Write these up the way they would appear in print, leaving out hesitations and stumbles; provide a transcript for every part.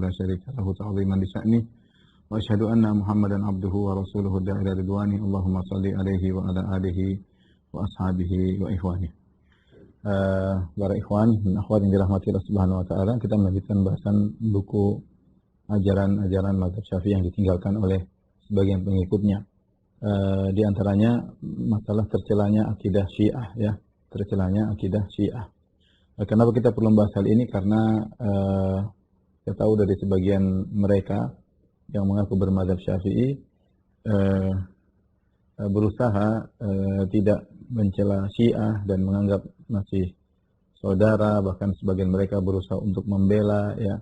لا شريك له تعظيما لشأنه وأشهد أن محمدا عبده ورسوله الداعي إلى رضوانه اللهم صل عليه وعلى آله وأصحابه وإخوانه. Para ikhwan dan akhwat yang dirahmati Allah Subhanahu wa taala, kita melanjutkan bahasan buku ajaran-ajaran mazhab Syafi'i yang ditinggalkan oleh sebagian pengikutnya. Di antaranya masalah tercelanya akidah Syiah, ya, tercelanya akidah Syiah. Kenapa kita perlu membahas hal ini? Karena kita tahu dari sebagian mereka yang mengaku bermazhab Syafi'i berusaha tidak mencela Syiah dan menganggap masih saudara, bahkan sebagian mereka berusaha untuk membela, ya,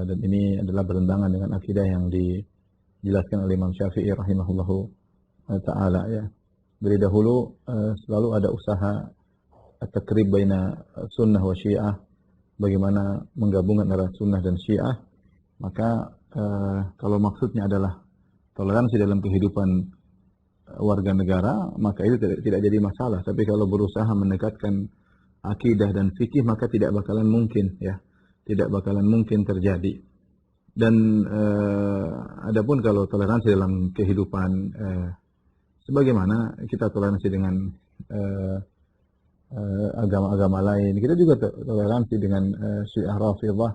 dan ini adalah bertentangan dengan akidah yang dijelaskan oleh Imam Syafi'i rahimahullahu taala, ya. Dari dahulu selalu ada usaha at-takrib baina sunnah wa syiah, bagaimana menggabungkan antara sunnah dan syiah. Maka kalau maksudnya adalah toleransi dalam kehidupan warga negara, maka itu tidak jadi masalah. Tapi kalau berusaha mendekatkan akidah dan fikih, maka tidak bakalan mungkin, ya, tidak bakalan mungkin terjadi. Dan adapun kalau toleransi dalam kehidupan, sebagaimana kita toleransi dengan agama-agama lain, kita juga toleransi dengan Syiah Rafidhah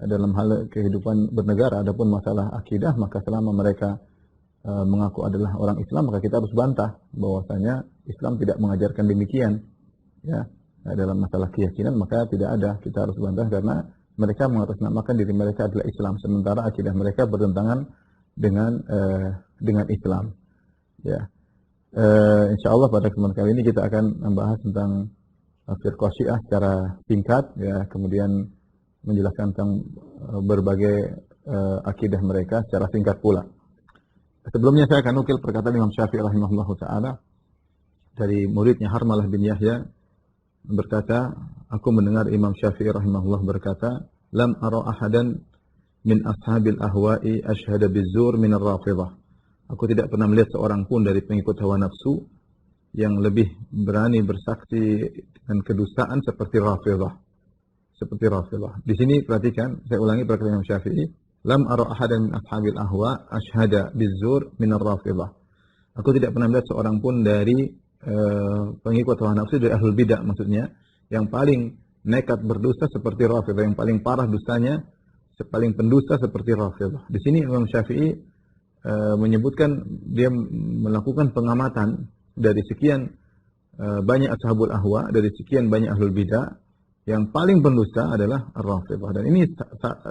dalam hal kehidupan bernegara. Adapun masalah akidah, maka selama mereka mengaku adalah orang Islam, maka kita harus bantah bahwasanya Islam tidak mengajarkan demikian, ya. Dalam masalah keyakinan maka tidak ada, kita harus bantah karena mereka mengatasnamakan diri mereka adalah Islam, sementara akidah mereka bertentangan dengan Islam, ya. Insyaallah pada kesempatan kali ini kita akan membahas tentang firqah Syiah secara singkat, ya, kemudian menjelaskan tentang berbagai akidah mereka secara singkat pula. Sebelumnya saya akan nukil perkataan Imam Syafi'i rahimahullahu taala dari muridnya Harmalah bin Yahya, berkata, aku mendengar Imam Syafi'i rahimahullah berkata, lam ara ahadan min ashabil ahwa'i ashhada bizur min ar-rafidhah. Aku tidak pernah melihat seorang pun dari pengikut hawa nafsu yang lebih berani bersaksi dengan kedustaan seperti Rafidhah. Seperti Rafidhah. Di sini perhatikan, saya ulangi perkataan Imam Syafi'i, lam ara ahadan min ashabil ahwa ashhada bizur min ar-rafidhah. Aku tidak pernah melihat seorang pun dari pengikut hawa nafsu, dari ahlul bidah maksudnya, yang paling nekat berdusta seperti Rafidhah, yang paling parah dustanya, paling pendusta seperti Rafidhah. Di sini Imam Syafi'i menyebutkan dia melakukan pengamatan dari sekian banyak ashabul ahwa, dari sekian banyak ahlul bidah, yang paling pendusta adalah Ar-Rafidhah. Dan ini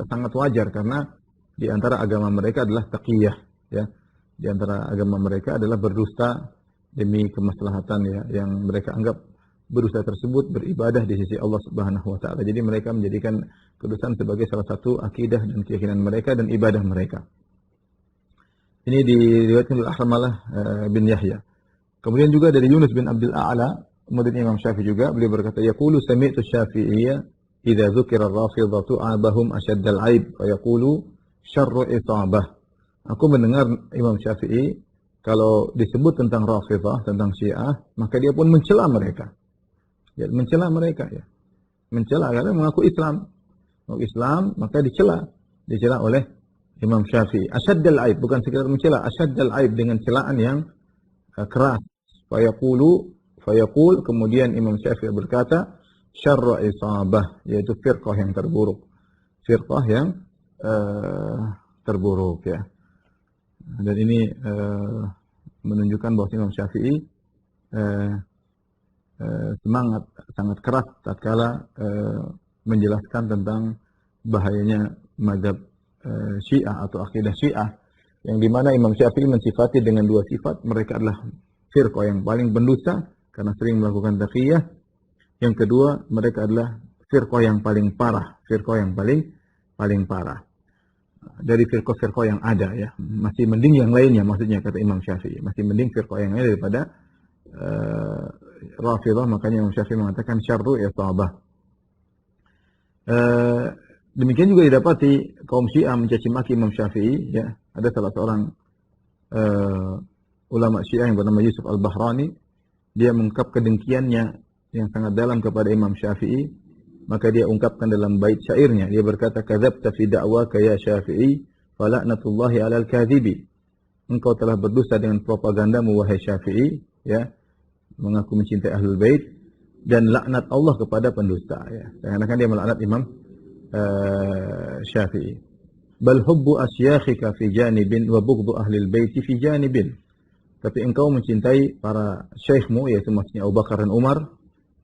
sangat wajar karena di antara agama mereka adalah taqiyah, ya. Di antara agama mereka adalah berdusta demi kemaslahatan, ya, yang mereka anggap berdusta tersebut beribadah di sisi Allah Subhanahu wa taala. Jadi mereka menjadikan kedustaan sebagai salah satu akidah dan keyakinan mereka dan ibadah mereka. Ini diriwayatkan oleh Harmalah bin Yahya. Kemudian juga dari Yunus bin Abdul A'la, murid Imam Syafi'i juga, beliau berkata, yaqulu sami'tu Syafi'iyya idza dzukira ar-rafidhatu abahum ashaddal aib fa yaqulu syarru isabah. Aku mendengar Imam Syafi'i kalau disebut tentang Rafidhah, tentang Syiah, maka dia pun mencela mereka. Ya, mencela mereka, ya. Mencela karena mengaku Islam. Mengaku Islam, maka dicela. Dicela oleh Imam Syafi'i. Asyaddal aib, bukan sekedar mencela, asyaddal aib dengan celaan yang keras. Fayaqul, kemudian Imam Syafi'i berkata, syarra isabah, yaitu firqah yang terburuk. Firqah yang terburuk, ya. Dan ini menunjukkan bahwa Imam Syafi'i semangat sangat keras tatkala menjelaskan tentang bahayanya mazhab Syiah atau akidah Syiah, yang dimana Imam Syafi'i mensifati dengan dua sifat. Mereka adalah firqah yang paling pendusta karena sering melakukan taqiyah. Yang kedua, mereka adalah firqah yang paling parah, firqah yang paling parah dari firqah-firqah yang ada, ya. Masih mending yang lainnya, maksudnya kata Imam Syafi'i, masih mending firqah yang lain daripada Rafidhah. Makanya Imam Syafi'i mengatakan syarru isabah. Demikian juga didapati kaum Syiah mencaci maki Imam Syafi'i, ya. Ada salah seorang ulama Syiah yang bernama Yusuf Al-Bahrani, dia mengungkap kedengkiannya yang sangat dalam kepada Imam Syafi'i maka dia ungkapkan dalam bait syairnya, dia berkata, "Kadzabta fi da'waka ya Syafi'i, fala'natullahi 'alal kadhibi." Engkau telah berdusta dengan propagandamu wahai Syafi'i, ya, mengaku mencintai Ahlul Bait, dan laknat Allah kepada pendusta, ya. Karena dia melaknat Imam Syafi'i. Bal hubbu asyakhika fi janibin wa bughdhu ahlil bait fi janibin. Tapi engkau mencintai para syekhmu, yaitu maksudnya Abu Bakar dan Umar,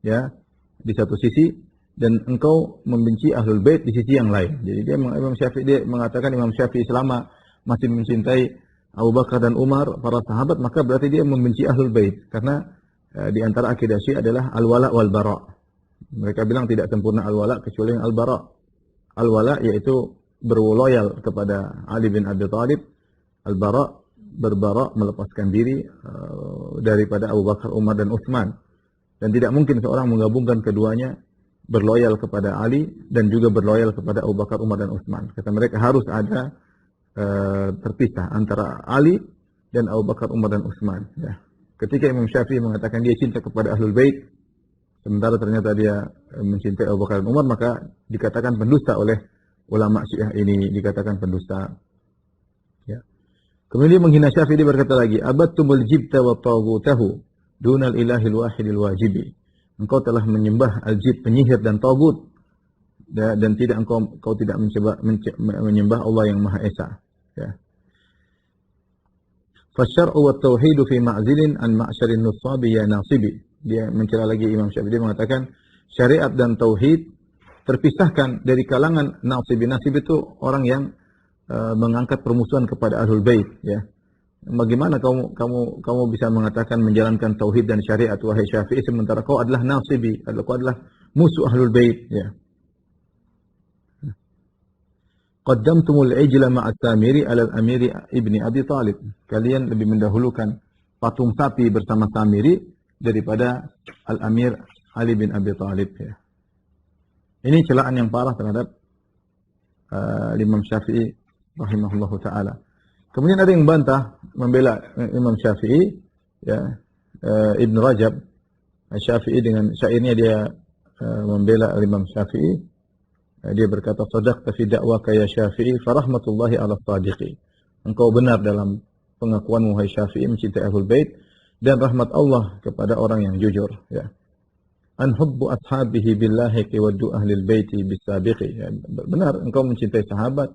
ya, di satu sisi, dan engkau membenci Ahlul Bait di sisi yang lain. Jadi Imam Syafi'i, dia mengatakan Imam Syafi'i selama masih mencintai Abu Bakar dan Umar, para sahabat, maka berarti dia membenci Ahlul Bait, karena di antara akidah Syiah adalah al-wala wal bara. Mereka bilang tidak sempurna al-wala kecuali al-bara. Al-wala yaitu berloyal kepada Ali bin Abi Thalib, al-bara berbara, melepaskan diri daripada Abu Bakar, Umar dan Utsman. Dan tidak mungkin seorang menggabungkan keduanya, berloyal kepada Ali dan juga berloyal kepada Abu Bakar, Umar dan Utsman. Kata mereka harus ada terpisah antara Ali dan Abu Bakar, Umar dan Utsman, ya. Ketika Imam Syafi'i mengatakan dia cinta kepada Ahlul Bait, sementara ternyata dia mencintai Abu Bakar dan Umar, maka dikatakan pendusta oleh ulama Syiah ini, dikatakan pendusta. Ya. Kemudian menghina Syafi'i, dia berkata lagi, "Abattumul jibta wa taghutahu dunal ilahil wahidil wajibi." Engkau telah menyembah al-jib, penyihir dan tagut, dan tidak engkau tidak menyembah Allah yang Maha Esa, ya. Fasyar'u wa tauhidu fi ma'zilin an ma'syarin nusabi ya nasibi. Dia mencela lagi Imam Syafi'i, dia mengatakan syariat dan tauhid terpisahkan dari kalangan nasibi. Nasib itu orang yang mengangkat permusuhan kepada Ahlul Bait, ya. Bagaimana kamu bisa mengatakan menjalankan tauhid dan syariat wahai Syafi'i, sementara kau adalah nasibi, kau adalah musuh Ahlul Bait, ya. Qaddamtumul ijla ma'at Samiri 'ala al-Amiri ibni Abi Thalib. Kalian lebih mendahulukan patung sapi bersama Samiri daripada Al-Amir Ali bin Abi Thalib, ya. Ini celaan yang parah terhadap Imam Syafi'i rahimahullahu taala. Kemudian ada yang bantah membela Imam Syafi'i, ya, Ibn Rajab Syafi'i dengan syairnya dia membela Imam Syafi'i. Dia berkata, "Shadaqta fi da'waka ya Syafi'i, fa rahmatullahi 'ala shadiqi." Engkau benar dalam pengakuanmu wahai Syafi'i mencintai Ahlul Bait, dan rahmat Allah kepada orang yang jujur, ya. An hubbu ashabihi billahi wa du ahlil baiti bisabiqi. Ya, benar engkau mencintai sahabat,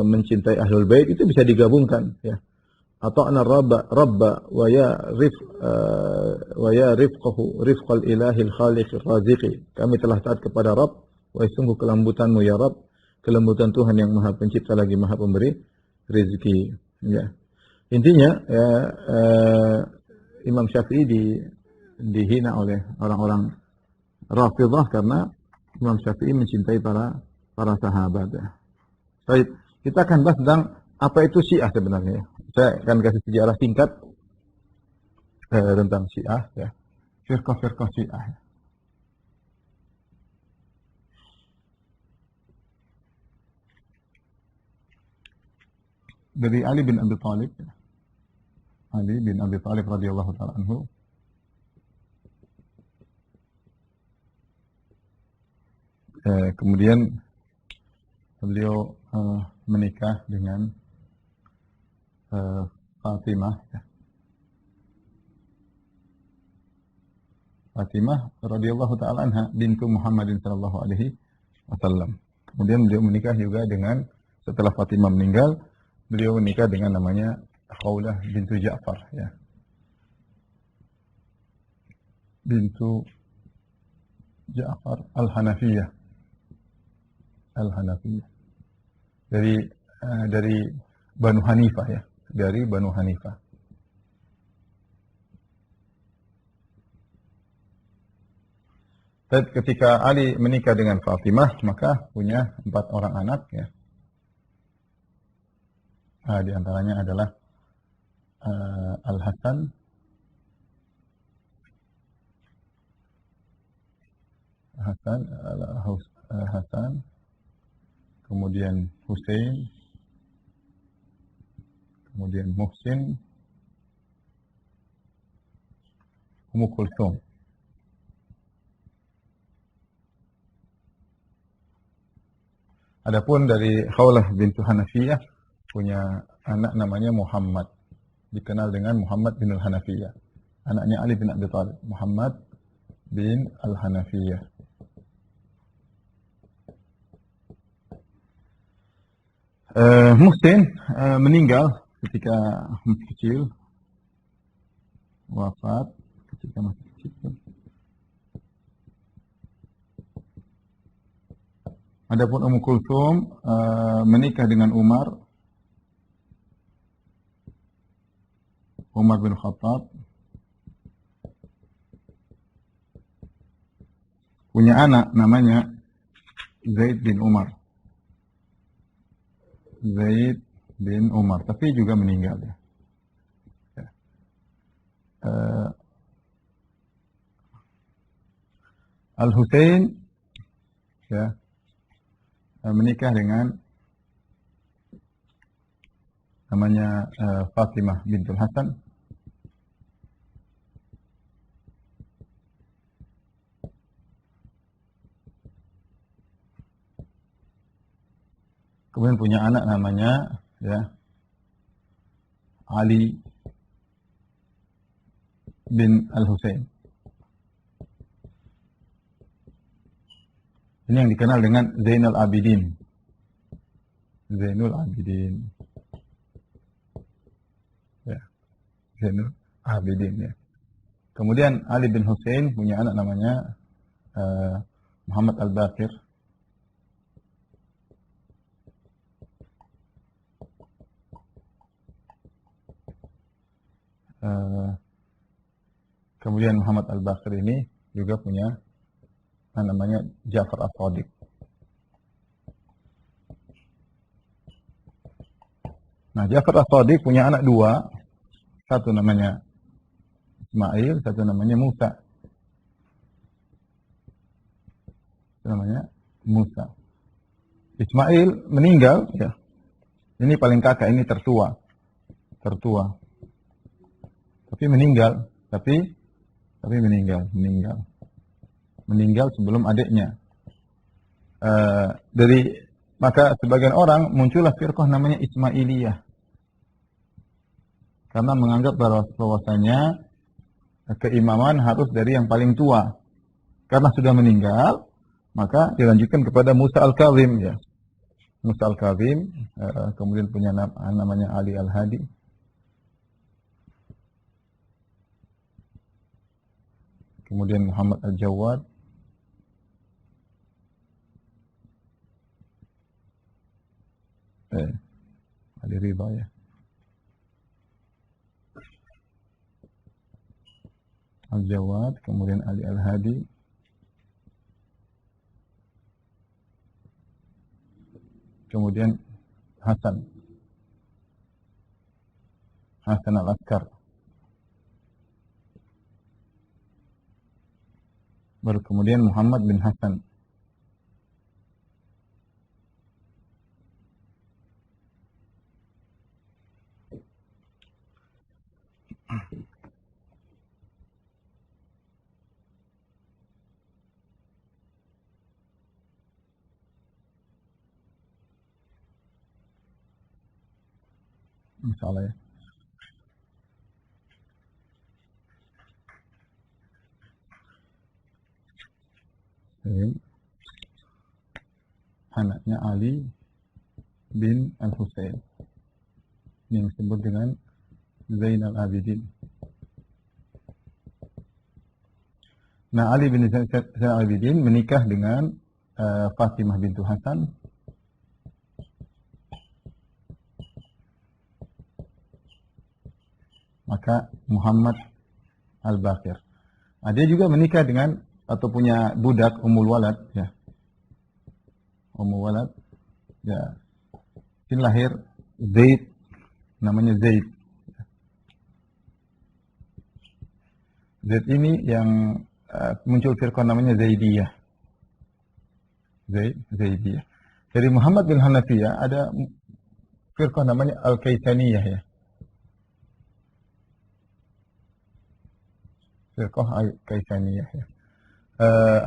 mencintai Ahlul Bait, itu bisa digabungkan, ya. Ata'na rabba wa ya rifqahu rifqal ilahil khaliqir raziqi. Kami telah taat kepada Rabb, wahai sungguh kelembutanmu ya Rabb, kelembutan Tuhan yang Maha Pencipta lagi Maha Pemberi rezeki, ya. Intinya, ya, Imam Syafi'i dihina oleh orang-orang Rafidhah karena Imam Syafi'i mencintai para sahabat, ya. Baik, kita akan bahas tentang apa itu Syiah sebenarnya. Saya akan kasih sejarah singkat tentang Syiah, ya. Firqah-firqah Syiah. Dari Ali bin Abi Thalib, ya. Ali bin Abi Thalib radhiyallahu taala anhu, kemudian beliau menikah dengan Fatimah, ya. Fatimah radhiyallahu taala anha bintu Muhammadin sallallahu alaihi wasallam. Kemudian beliau menikah juga dengan, setelah Fatimah meninggal, beliau menikah dengan namanya Khawlah bintu Ja'far, ya. Bintu Ja'far Al-Hanafiyah. Al-Hanafiyah. Dari Banu Hanifah, ya. Dari Banu Hanifah. Dan ketika Ali menikah dengan Fatimah, maka punya 4 orang anak, ya. Di antaranya adalah Al-Hasan, kemudian Hussein, kemudian Muhsin, Ummu Kulthum. Adapun dari Khawlah bintu Hanafiyah punya anak namanya Muhammad, dikenal dengan Muhammad bin al-Hanafiyah. Anaknya Ali bin Abi Thalib, Muhammad bin al-Hanafiyah. Muhsin meninggal ketika masih kecil, wafat ketika masih kecil. Adapun Ummu Kulthum menikah dengan Umar bin Khattab, punya anak namanya Zaid bin Umar. Zaid bin Umar, tapi juga meninggal ya. Al-Husain ya, menikah dengan namanya Fatimah bintul Hasan. Kemudian punya anak namanya ya Ali bin Al-Husain. Ini yang dikenal dengan Zainul Abidin. Zainul Abidin. Ya, Zainul Abidin ya. Kemudian Ali bin Husain punya anak namanya Muhammad Al-Baqir. Kemudian Muhammad Al-Baqir ini juga punya namanya Ja'far As-Shadiq. Nah, Ja'far As-Shadiq punya anak dua, satu namanya Ismail, satu namanya Musa. Satu namanya Musa. Ismail meninggal, ya. Ini paling kakak, ini tertua. Tapi meninggal, tapi meninggal sebelum adiknya. Maka sebagian orang muncullah firqah namanya Ismailiyah, karena menganggap bahwasanya keimaman harus dari yang paling tua. Karena sudah meninggal, maka dilanjutkan kepada Musa Al-Kazim ya. Musa Al-Kazim, kemudian punya namanya Ali Al-Hadi. Kemudian Muhammad Al-Jawad. Ali Ridha ya. Al-Jawad, kemudian Ali Al-Hadi. Kemudian Hasan Al-Askar. Baru kemudian Muhammad bin Hasan. Insyaallah ya. Anaknya Ali bin Al-Husain yang disebut dengan Zainal Abidin. Nah, Ali bin Zainal Abidin menikah dengan Fatimah bintu Hasan. Maka Muhammad Al-Baqir. Nah, dia juga menikah dengan atau punya budak Ummul Walad ya. Ummul Walad ya. Ini lahir Zaid, namanya Zaid. Zaid ini yang muncul firqah namanya Zaidiyah. Zaidiyah. Dari Muhammad bin Hanafiyah ada firqah namanya Al-Kaisaniyah ya. Firqah Al-Kaisaniyah ya.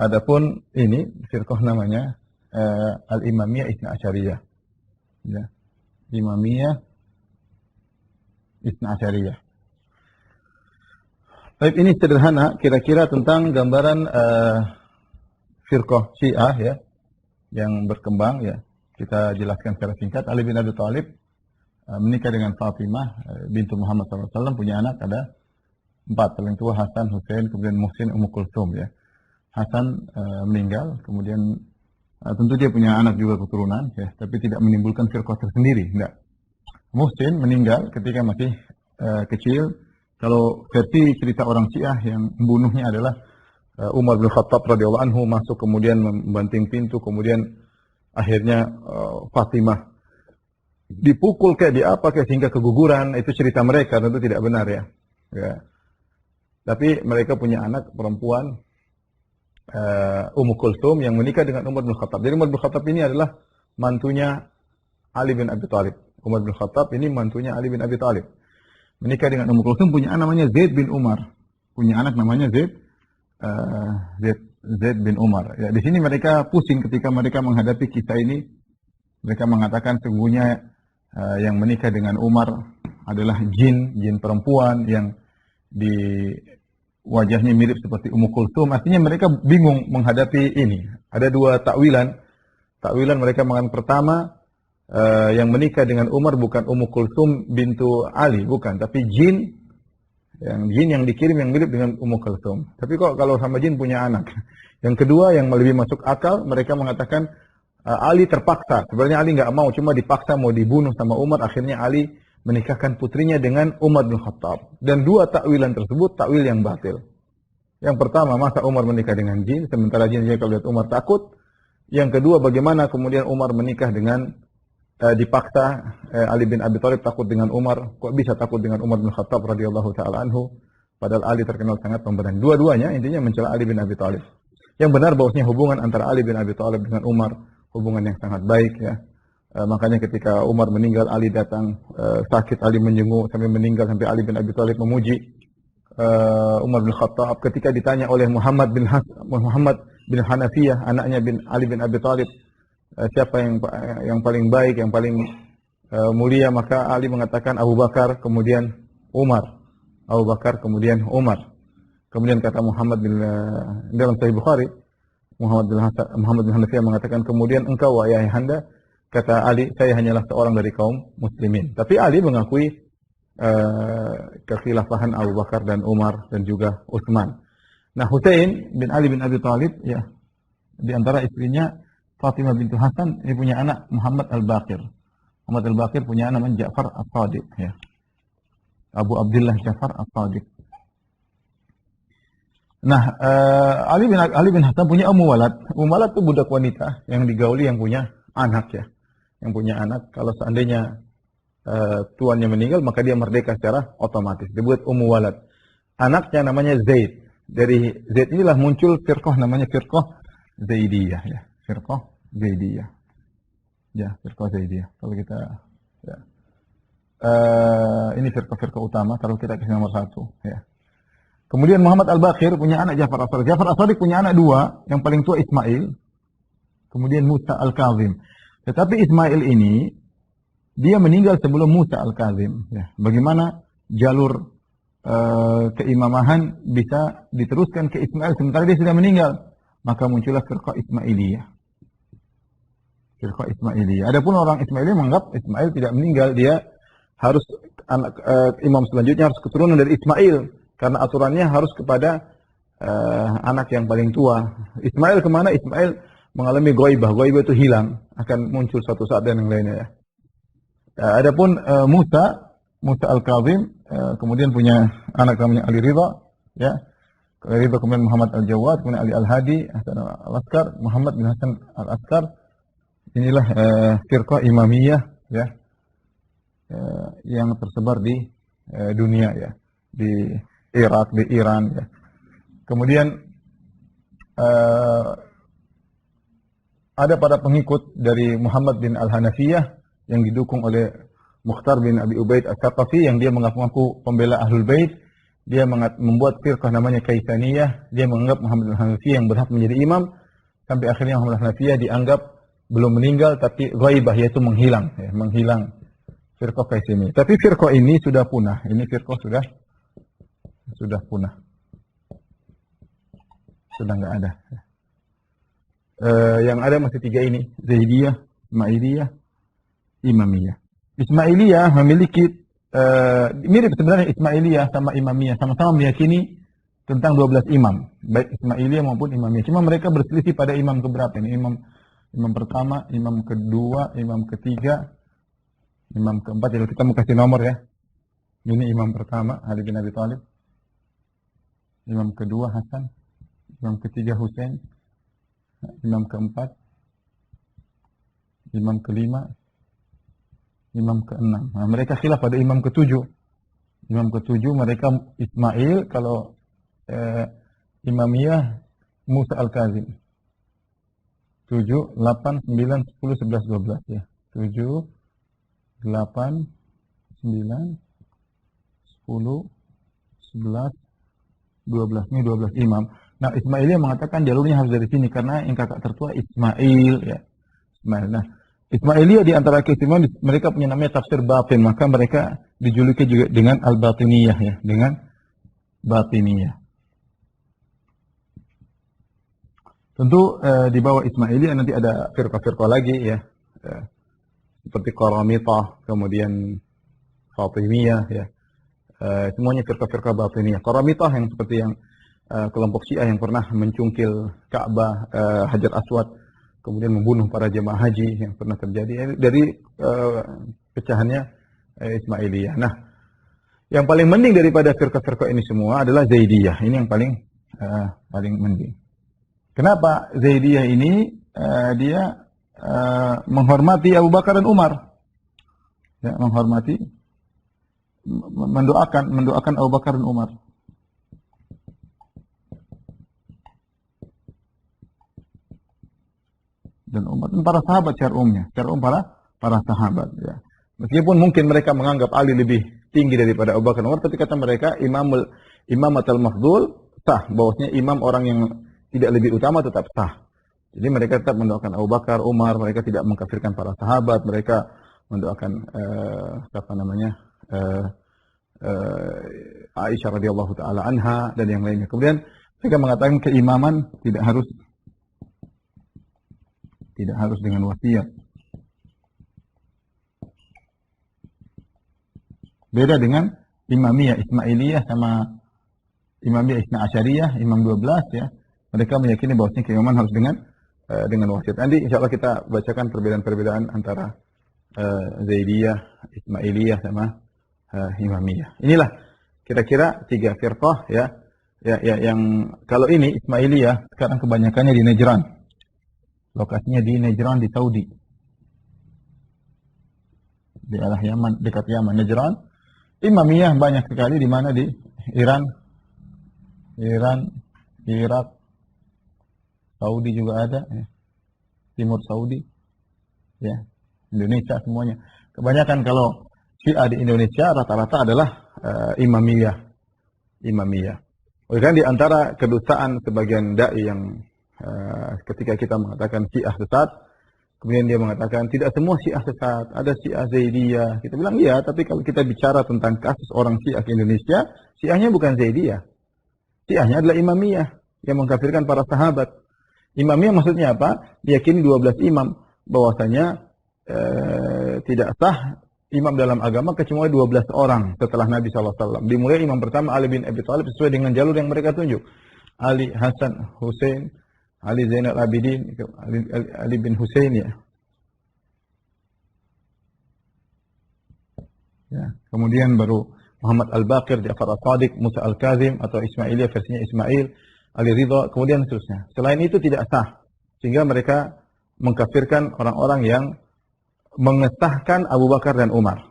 Adapun ini firqah namanya Al-Imamiyah Isna Asyariyah. Ya. Imamiyah Isna Asyariyah. Baik, ini sederhana kira-kira tentang gambaran firqah Syiah ya yang berkembang ya. Kita jelaskan secara singkat. Ali bin Abi Thalib menikah dengan Fatimah bintu Muhammad SAW, punya anak ada 4, paling tua Hasan, Husain, kemudian Muhsin, Ummu Kulsum ya. Hasan meninggal, kemudian tentu dia punya anak juga keturunan ya, tapi tidak menimbulkan firqah tersendiri, enggak. Muhsin meninggal ketika masih kecil. Kalau versi cerita orang Syiah yang membunuhnya adalah Umar bin Khattab radhiyallahu anhu masuk kemudian membanting pintu, kemudian akhirnya Fatimah dipukul kayak di apa kayak sehingga keguguran. Itu cerita mereka, tentu tidak benar ya. Tapi mereka punya anak perempuan Ummu Kulsum yang menikah dengan Umar bin Khattab. Jadi Umar bin Khattab ini adalah mantunya Ali bin Abi Thalib. Umar bin Khattab ini mantunya Ali bin Abi Thalib. Menikah dengan Ummu Kulsum, punya anak namanya Zaid bin Umar. Punya anak namanya Zaid bin Umar. Ya, di sini mereka pusing ketika mereka menghadapi kisah ini. Mereka mengatakan sungguhnya yang menikah dengan Umar adalah jin perempuan yang di wajahnya mirip seperti Ummu Kulsum. Artinya mereka bingung menghadapi ini. Ada 2 takwilan. Takwilan mereka mengatakan pertama, yang menikah dengan Umar bukan Ummu Kulsum bintu Ali, bukan, tapi jin yang dikirim yang mirip dengan Ummu Kulsum. Tapi kok kalau sama jin punya anak. Yang kedua yang lebih masuk akal, mereka mengatakan Ali terpaksa. Sebenarnya Ali nggak mau, cuma dipaksa mau dibunuh sama Umar. Akhirnya Ali menikahkan putrinya dengan Umar bin Khattab. Dan 2 takwilan tersebut takwil yang batil. Yang pertama, masa Umar menikah dengan jin, sementara jin kalau lihat Umar takut. Yang kedua, bagaimana kemudian Umar menikah dengan dipaksa Ali bin Abi Thalib takut dengan Umar. Kok bisa takut dengan Umar bin Khattab radhiyallahu taala anhu? Padahal Ali terkenal sangat pemberani. Dua-duanya intinya mencela Ali bin Abi Thalib. Yang benar bahwasanya hubungan antara Ali bin Abi Thalib dengan Umar hubungan yang sangat baik ya. Makanya ketika Umar meninggal, Ali datang sakit, Ali menjenguk sampai meninggal, sampai Ali bin Abi Thalib memuji Umar bin Khattab. Ketika ditanya oleh Muhammad bin Hanafiyah, anaknya Ali bin Abi Thalib, siapa yang paling baik, yang paling mulia, maka Ali mengatakan Abu Bakar, kemudian Umar. Abu Bakar, kemudian Umar. Kemudian kata Muhammad bin dalam Sahih Bukhari, Muhammad bin Hanafiyah mengatakan, kemudian engkau wahai ayahanda. Kata Ali, saya hanyalah seorang dari kaum muslimin. Tapi Ali mengakui kekhilafahan Abu Bakar dan Umar dan juga Utsman. Nah, Husain bin Ali bin Abi Thalib ya, di antara istrinya Fatimah bintu Hasan, ini punya anak Muhammad Al-Baqir. Muhammad Al-Baqir punya anak namanya Ja'far As-Sadiq ya. Abu Abdullah Ja'far As-Sadiq. Nah, Ali bin Hasan punya Ummu Walad. Ummu Walad itu budak wanita yang digauli yang punya anak ya. Yang punya anak, kalau seandainya tuannya meninggal, maka dia merdeka secara otomatis. Dibuat Ummu Walad. Anaknya namanya Zaid. Dari Zaid inilah muncul firqah namanya firqah Zaidiyah ya. Firqah Zaidiyah. Ya, firqah Zaidiyah. Kalau kita ya. Ini firqah utama, kalau kita ke nomor 1 ya. Kemudian Muhammad Al-Baqir punya anak Ja'far As-Sadiq. Ja'far As-Sadiq punya anak 2, yang paling tua Ismail, kemudian Musa Al-Kazim. Tetapi Ismail ini dia meninggal sebelum Musa Al-Kazim ya. Bagaimana jalur keimamahan bisa diteruskan ke Ismail sementara dia sudah meninggal? Maka muncullah firqah Ismailiyah. Firqah Ismailiyah. Adapun orang Ismailiyah menganggap Ismail tidak meninggal, dia harus imam selanjutnya harus keturunan dari Ismail karena aturannya harus kepada anak yang paling tua. Ismail kemana? Ismail mengalami goibah. Goibah itu hilang, akan muncul suatu saat dan yang lainnya ya. Adapun Musa Al-Kazim kemudian punya anak namanya Ali Ridha ya. Ali Ridha kemudian Muhammad Al-Jawad, kemudian Ali Al-Hadi, Hasan Al-Askar, Muhammad bin Hasan Al-Askar. Inilah firqah imamiyah ya, yang tersebar di dunia ya, di Irak, di Iran ya. Kemudian ada para pengikut dari Muhammad bin Al-Hanafiyah yang didukung oleh Mukhtar bin Abi Ubaid As-Saqafi yang dia mengaku pembela Ahlul Bait. Dia membuat firqah namanya Kaisaniyah. Dia menganggap Muhammad Al-Hanafiyah yang berhak menjadi imam, sampai akhirnya Muhammad Al-Hanafiyah dianggap belum meninggal tapi ghaibah, yaitu menghilang, ya, menghilang firqah Qais ini. Tapi firqah ini sudah punah. Ini firqah sudah punah. Sudah nggak ada. Yang ada masih tiga ini, Zaidiyah, Ismailiyah, Imamiyah. Ismailiyah memiliki mirip sebenarnya Ismailiyah sama Imamiyah, sama-sama meyakini tentang 12 imam, baik Ismailiyah maupun Imamiyah. Cuma mereka berselisih pada imam keberapa ini? Imam pertama, imam kedua, imam ketiga, imam keempat. Jadi kita mau kasih nomor ya. Ini imam pertama Ali bin Abi Thalib, imam kedua Hasan, imam ketiga Husain, imam keempat, imam kelima, imam keenam. Nah, mereka khilaf pada imam ketujuh. Imam ketujuh mereka Ismail, kalau Imamiyah Musa Al-Kazim. 7, 8, 9, 10, 11, 12 ya. 7, 8, 9, 10, 11, 12. Ini 12 imam. Nah, Ismailiyah mengatakan jalurnya harus dari sini karena yang kakak tertua Ismail ya. Ismail. Nah, Ismailiyah di antara keistimewaan mereka punya namanya tafsir batin, maka mereka dijuluki juga dengan al-batiniyah ya, dengan batiniyah. Tentu di bawah Ismailiyah nanti ada firqah-firqah lagi ya, seperti Qaramitah, kemudian Fatimiyah ya, semuanya firqah-firqah batiniyah. Qaramitah yang seperti yang kelompok Syiah yang pernah mencungkil Ka'bah, Hajar Aswad, kemudian membunuh para jemaah haji yang pernah terjadi dari pecahannya Ismailiyah. Nah, yang paling mending daripada firqah-firqah ini semua adalah Zaidiyah. Ini yang paling mending. Kenapa? Zaidiyah ini dia menghormati Abu Bakar dan Umar. Ya, menghormati, mendoakan Abu Bakar dan Umar. Dan Umar dan para sahabat secara umumnya, para sahabat ya. Meskipun mungkin mereka menganggap Ali lebih tinggi daripada Abu Bakar dan Umar, tapi kata mereka imamatul mafdhul sah, bahwasanya imam orang yang tidak lebih utama tetap sah. Jadi mereka tetap mendoakan Abu Bakar, Umar, mereka tidak mengkafirkan para sahabat, mereka mendoakan Aisyah radhiyallahu taala anha dan yang lainnya. Kemudian mereka mengatakan keimaman tidak harus dengan wasiat. Beda dengan Imamiyah, Ismailiyah sama Imamiyah Isna Asyariyah, Imam 12 ya. Mereka meyakini bahwasanya keimaman harus dengan wasiat. Nanti insya Allah kita bacakan perbedaan-perbedaan antara Zaidiyah, Ismailiyah sama Imamiyah. Inilah kira-kira tiga firqah ya, yang kalau ini Ismailiyah sekarang kebanyakannya di Najran. Lokasinya di Najran di Saudi. Di arah Yaman, dekat Yaman, Najran. Imamiyah banyak sekali di mana? Di Iran, Irak, Saudi juga ada, ya. Timur Saudi, ya, Indonesia semuanya. Kebanyakan kalau Syiah di Indonesia rata-rata adalah Imamiyah. Oleh karena di antara kedustaan sebagian dai yang ketika kita mengatakan Syiah sesat, kemudian dia mengatakan tidak semua Syiah sesat, ada Syiah Zaidiyah. Kita bilang iya, tapi kalau kita bicara tentang kasus orang Syiah di Indonesia, Syiahnya bukan Zaidiyah. Syiahnya adalah Imamiyah yang mengkafirkan para sahabat. Imamiyah maksudnya apa? Diyakini 12 imam, bahwasanya tidak sah imam dalam agama kecuali 12 orang setelah Nabi SAW. Dimulai imam pertama Ali bin Abi Thalib sesuai dengan jalur yang mereka tunjuk. Ali, Hasan, Husain, Ali Zainal Abidin, Ali bin Husain ya. Kemudian baru Muhammad Al-Baqir, Ja'far As-Sadiq, Musa Al-Kazim atau Ismailiyah versinya Ismail, Ali Ridha, kemudian seterusnya. Selain itu tidak sah, sehingga mereka mengkafirkan orang-orang yang mengesahkan Abu Bakar dan Umar.